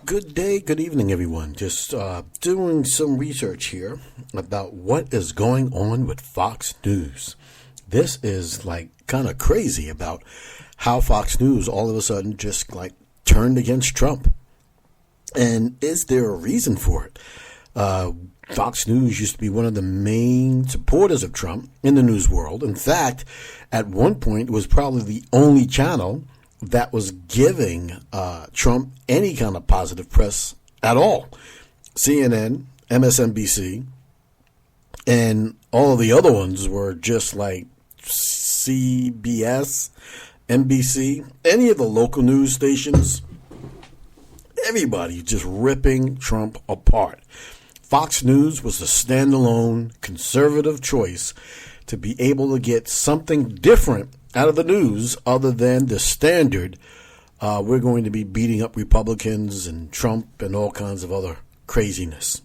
Good day, good evening, everyone. Just doing some research here about what is going on with Fox News. This is like kind of crazy about how Fox News all of a sudden just like turned against Trump. And is there a reason for it? Fox News used to be one of the main supporters of Trump in the news world. In fact, at one point, it was probably the only channel that was giving Trump any kind of positive press at all. CNN, MSNBC, and all of the other ones were just like CBS, NBC, any of the local news stations. Everybody just ripping Trump apart. Fox News was a standalone conservative choice to be able to get something different out of the news other than the standard, we're going to be beating up Republicans and Trump and all kinds of other craziness.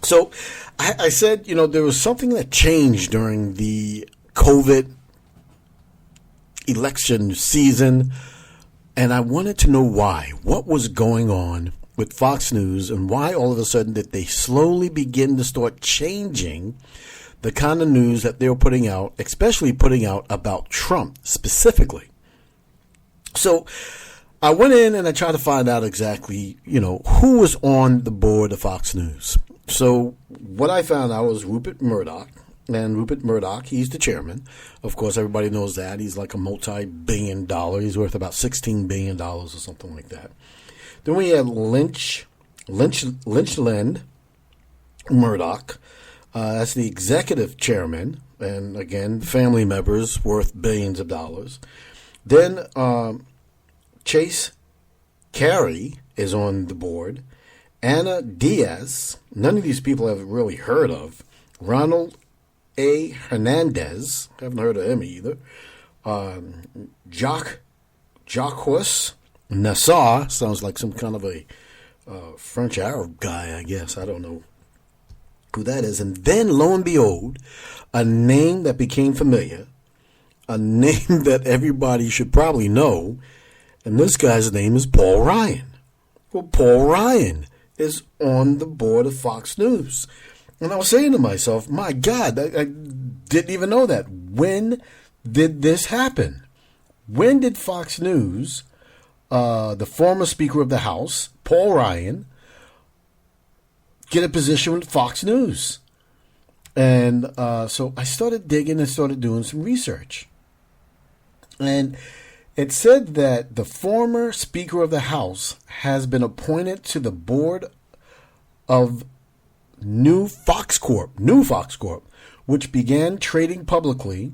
So I said, there was something that changed during the COVID election season, and I wanted to know why. What was going on with Fox News and why all of a sudden did they slowly begin to start changing the kind of news that they were putting out, especially putting out about Trump specifically. So I went in and I tried to find out exactly, who was on the board of Fox News. So what I found out was Rupert Murdoch. And Rupert Murdoch, he's the chairman. Of course, everybody knows that. He's like a multi-billion dollar. He's worth about $16 billion or something like that. Then we had Lynchland Murdoch. That's the executive chairman, and again, family members worth billions of dollars. Then Chase Carey is on the board. Anna Diaz, none of these people I've really heard of. Ronald A. Hernandez, haven't heard of him either. Jacques Nassar, sounds like some kind of a French Arab guy, I guess. I don't know who that is. And then, lo and behold, a name that became familiar, a name that everybody should probably know, and this guy's name is Paul Ryan. Well, Paul Ryan is on the board of Fox News. And I was saying to myself, my God, I didn't even know that. When did this happen? When did Fox News, the former Speaker of the House, Paul Ryan, get a position with Fox News? And so I started digging and started doing some research. And it said that the former Speaker of the House has been appointed to the board of New Fox Corp, which began trading publicly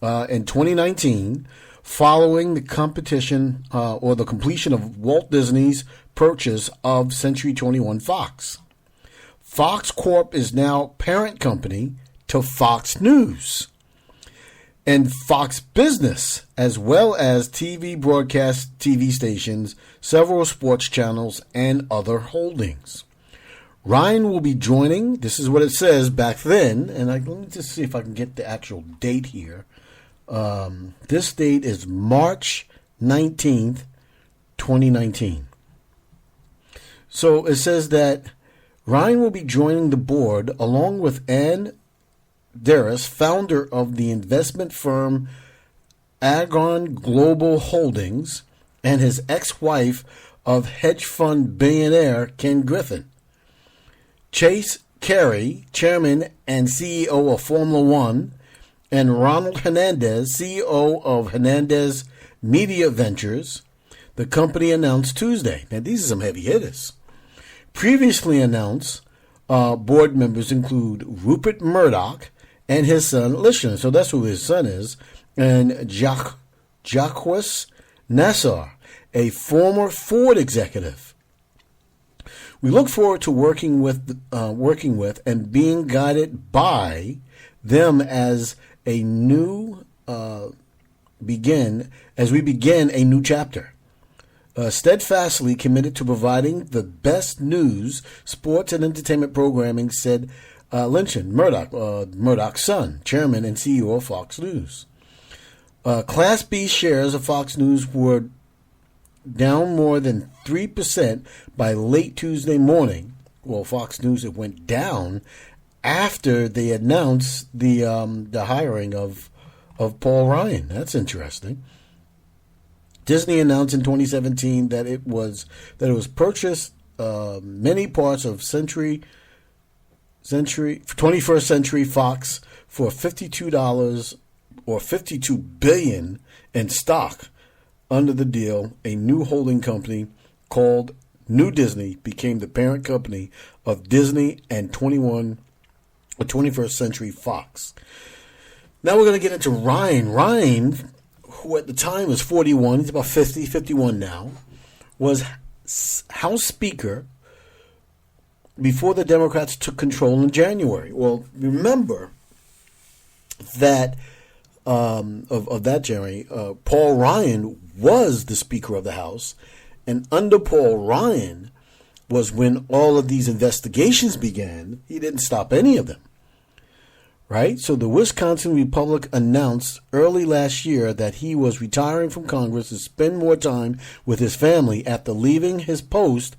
in 2019 following the competition or the completion of Walt Disney's purchase of Century 21 Fox. Fox Corp is now parent company to Fox News and Fox Business, as well as TV broadcast TV stations, several sports channels, and other holdings. Ryan will be joining, this is what it says back then, and let me just see if I can get the actual date here. This date is March 19th, 2019. So it says that Ryan will be joining the board along with Ann Darris, founder of the investment firm Agon Global Holdings, and his ex-wife of hedge fund billionaire Ken Griffin. Chase Carey, chairman and CEO of Formula One, and Ronald Hernandez, CEO of Hernandez Media Ventures, the company announced Tuesday. Now, these are some heavy hitters. Previously announced board members include Rupert Murdoch and his son, Lishon, so that's who his son is, and Jacques Nassar, a former Ford executive. We look forward to working with and being guided by them as we begin a new chapter. Steadfastly committed to providing the best news, sports, and entertainment programming, said Murdoch's son, chairman and CEO of Fox News. Class B shares of Fox News were down more than 3% by late Tuesday morning. Well, Fox News, it went down after they announced the hiring of Paul Ryan. That's interesting. Disney announced in 2017 that it was purchased many parts of 21st Century Fox for $52 or $52 billion in stock. Under the deal, a new holding company called New Disney became the parent company of Disney and 21st Century Fox. Now we're going to get into Ryan. Ryan, who at the time was 41, he's about 51 now, was House Speaker before the Democrats took control in January. Well, remember that of that January, Paul Ryan was the Speaker of the House, and under Paul Ryan was when all of these investigations began. He didn't stop any of them, right? So the Wisconsin Republican announced early last year that he was retiring from Congress to spend more time with his family. After leaving his post,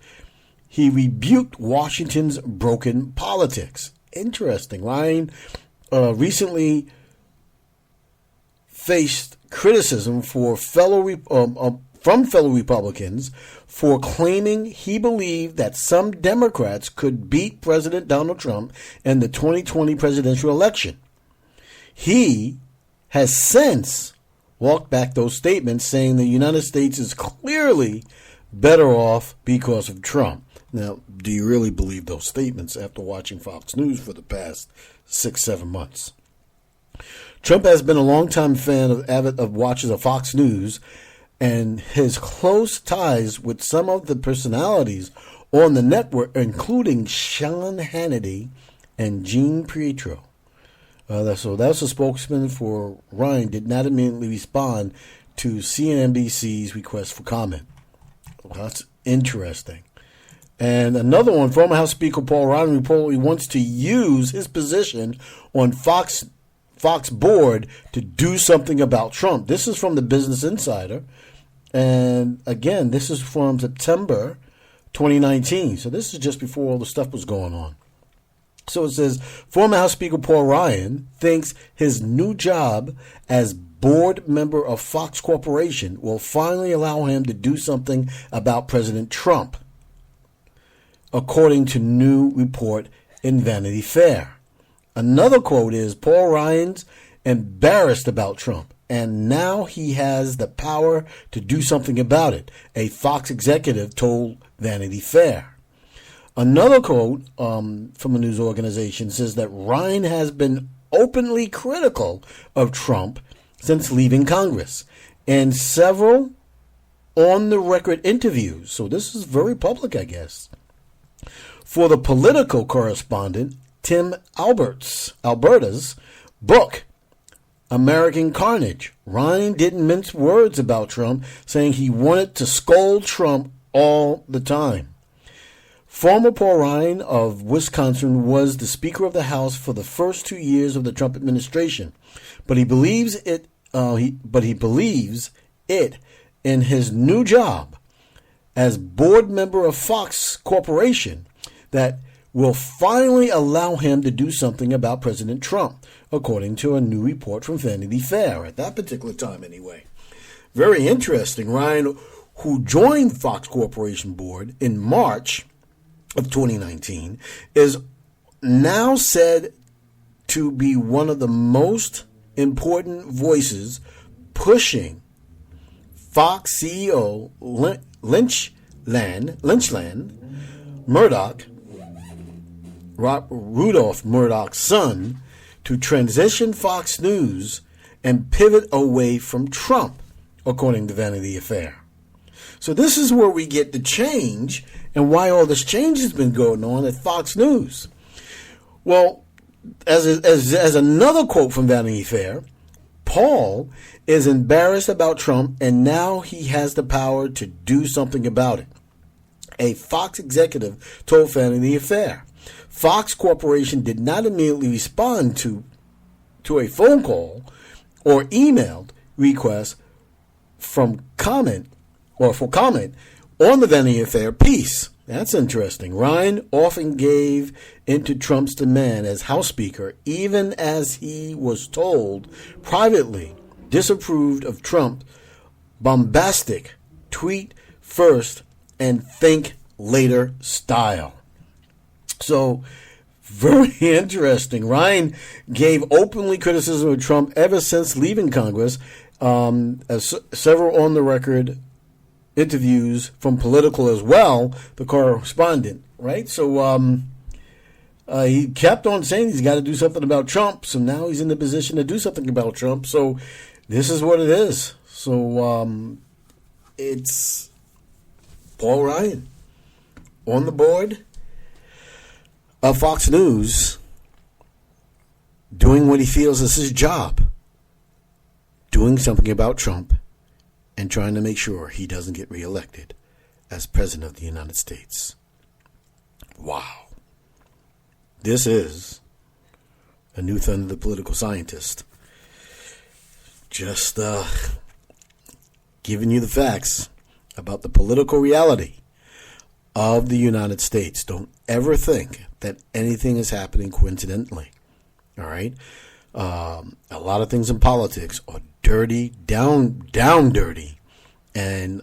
he rebuked Washington's broken politics. Interesting. Ryan recently faced criticism from fellow Republicans for claiming he believed that some Democrats could beat President Donald Trump in the 2020 presidential election. He has since walked back those statements, saying the United States is clearly better off because of Trump. Now, do you really believe those statements after watching Fox News for the past 6-7 months? Trump has been a longtime fan of watchers of Fox News, and his close ties with some of the personalities on the network, including Sean Hannity and Gene Pietro. So that's a spokesman for Ryan, did not immediately respond to CNBC's request for comment. Well, that's interesting. And another one, former House Speaker Paul Ryan reportedly wants to use his position on Fox board to do something about Trump. This is from the Business Insider. And again, this is from September 2019. So this is just before all the stuff was going on. So it says, former House Speaker Paul Ryan thinks his new job as board member of Fox Corporation will finally allow him to do something about President Trump, according to new report in Vanity Fair. Another quote is, Paul Ryan's embarrassed about Trump, and now he has the power to do something about it, a Fox executive told Vanity Fair. Another quote from a news organization says that Ryan has been openly critical of Trump since leaving Congress in several on-the-record interviews. So this is very public, I guess. For the political correspondent, Tim Alberta's book, American Carnage, Ryan didn't mince words about Trump, saying he wanted to scold Trump all the time. Former Paul Ryan of Wisconsin was the Speaker of the House for the first 2 years of the Trump administration, but he believes it. He believes it in his new job as board member of Fox Corporation that will finally allow him to do something about President Trump, according to a new report from Vanity Fair at that particular time anyway. Very interesting. Ryan, who joined Fox Corporation board in March of 2019, is now said to be one of the most important voices pushing Fox CEO Lynchland Murdoch, Rudolph Murdoch's son, to transition Fox News and pivot away from Trump, according to Vanity Fair. So this is where we get the change and why all this change has been going on at Fox News. Well, as another quote from Vanity Fair, Paul is embarrassed about Trump and now he has the power to do something about it, a Fox executive told Vanity Fair. Fox Corporation did not immediately respond to a phone call or emailed request from comment or for comment on the Vanity Fair piece. That's interesting. Ryan often gave into Trump's demand as House Speaker, even as he was told privately disapproved of Trump's bombastic tweet first and think later style. So, very interesting. Ryan gave openly criticism of Trump ever since leaving Congress, as several on-the-record interviews from Political as well, the correspondent, right? So he kept on saying he's got to do something about Trump, so now he's in the position to do something about Trump. So this is what it is. So it's Paul Ryan on the board of Fox News doing what he feels is his job, doing something about Trump and trying to make sure he doesn't get reelected as President of the United States. Wow. This is a new Thunder, the political scientist. Just giving you the facts about the political reality of the United States. Don't ever think that anything is happening coincidentally. All right? A lot of things in politics are dirty, down dirty, and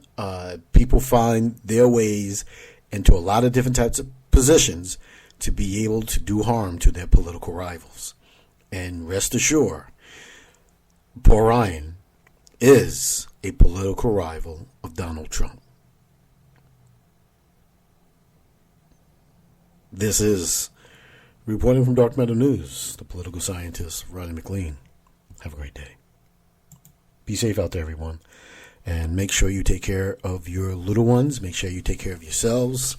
people find their ways into a lot of different types of positions to be able to do harm to their political rivals. And rest assured, Paul Ryan is a political rival of Donald Trump. This is reporting from Dark Matter News, the political scientist, Ronnie McLean. Have a great day. Be safe out there, everyone. And make sure you take care of your little ones. Make sure you take care of yourselves.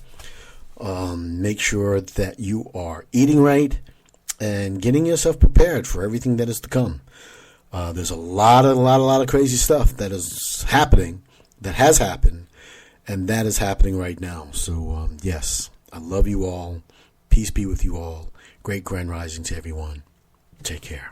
Make sure that you are eating right and getting yourself prepared for everything that is to come. There's a lot of crazy stuff that is happening, that has happened, and that is happening right now. So, yes, I love you all. Peace be with you all. Great grand rising to everyone. Take care.